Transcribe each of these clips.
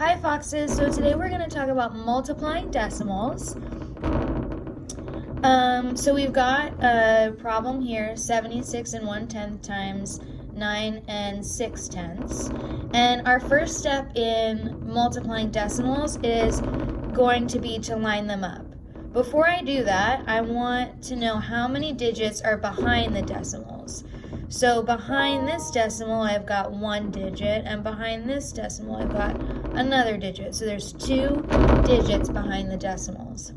Hi Foxes, so today we're going to talk about multiplying decimals. So we've got a problem here, 76 1/10 times 9 6/10. And our first step in multiplying decimals is going to be to line them up. Before I do that, I want to know how many digits are behind the decimals. So behind this decimal, I've got 1 digit, and behind this decimal, I've got another digit. So there's 2 digits behind the decimals.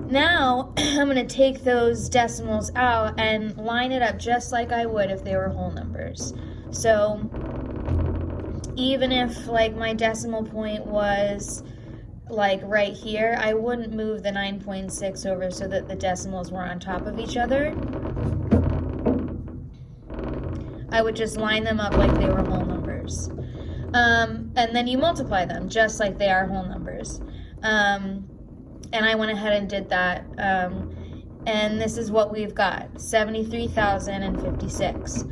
Now, I'm going to take those decimals out and line it up just like I would if they were whole numbers. So even if like my decimal point was like right here, I wouldn't move the 9.6 over so that the decimals were on top of each other. I would just line them up like they were whole numbers. And then you multiply them just like they are whole numbers. And I went ahead and did that. And this is what we've got, 73,056.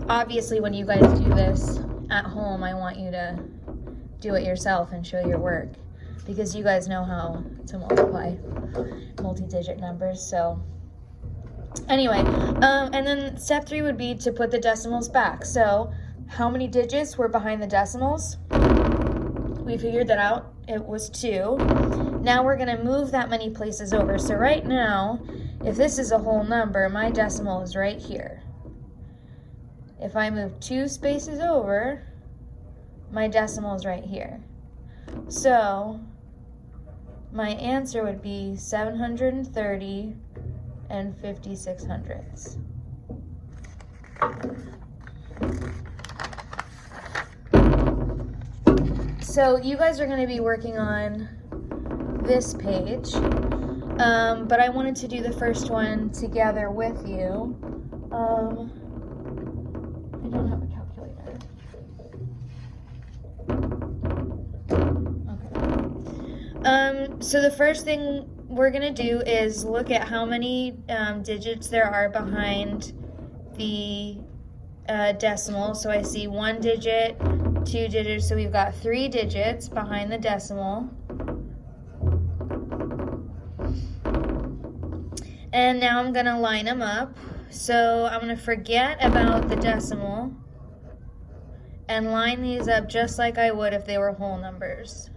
Obviously, when you guys do this at home, I want you to do it yourself and show your work, because you guys know how to multiply multi-digit numbers. So anyway, and then step 3 would be to put the decimals back. So how many digits were behind the decimals? We figured that out. It was 2. Now we're going to move that many places over. So right now, if this is a whole number, my decimal is right here. If I move 2 spaces over, my decimal is right here. So my answer would be 730 56/100. So you guys are going to be working on this page, but I wanted to do the first one together with you. I don't have a calculator. Okay. So the first thing we're going to do is look at how many digits there are behind the decimal. So I see 1 digit, 2 digits, so we've got 3 digits behind the decimal. And now I'm going to line them up. So I'm going to forget about the decimal and line these up just like I would if they were whole numbers.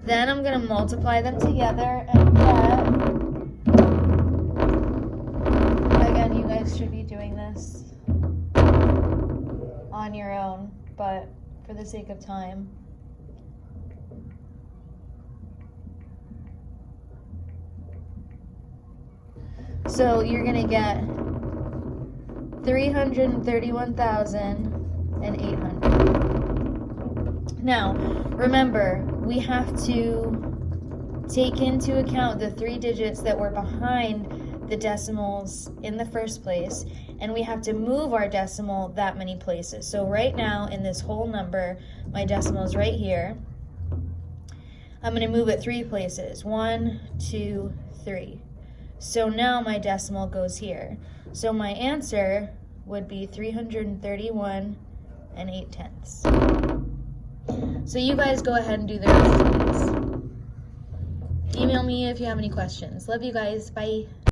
Then I'm going to multiply them together and get, again, you guys should be doing this on your own, but for the sake of time. So you're going to get 331,800. Now, remember, we have to take into account the 3 digits that were behind the decimals in the first place, and we have to move our decimal that many places. So right now in this whole number, my decimal is right here. I'm going to move it 3 places, 1, 2, 3. So now my decimal goes here. So my answer would be 331 8/10. So you guys go ahead and do the rest of these. Email me if you have any questions. Love you guys. Bye.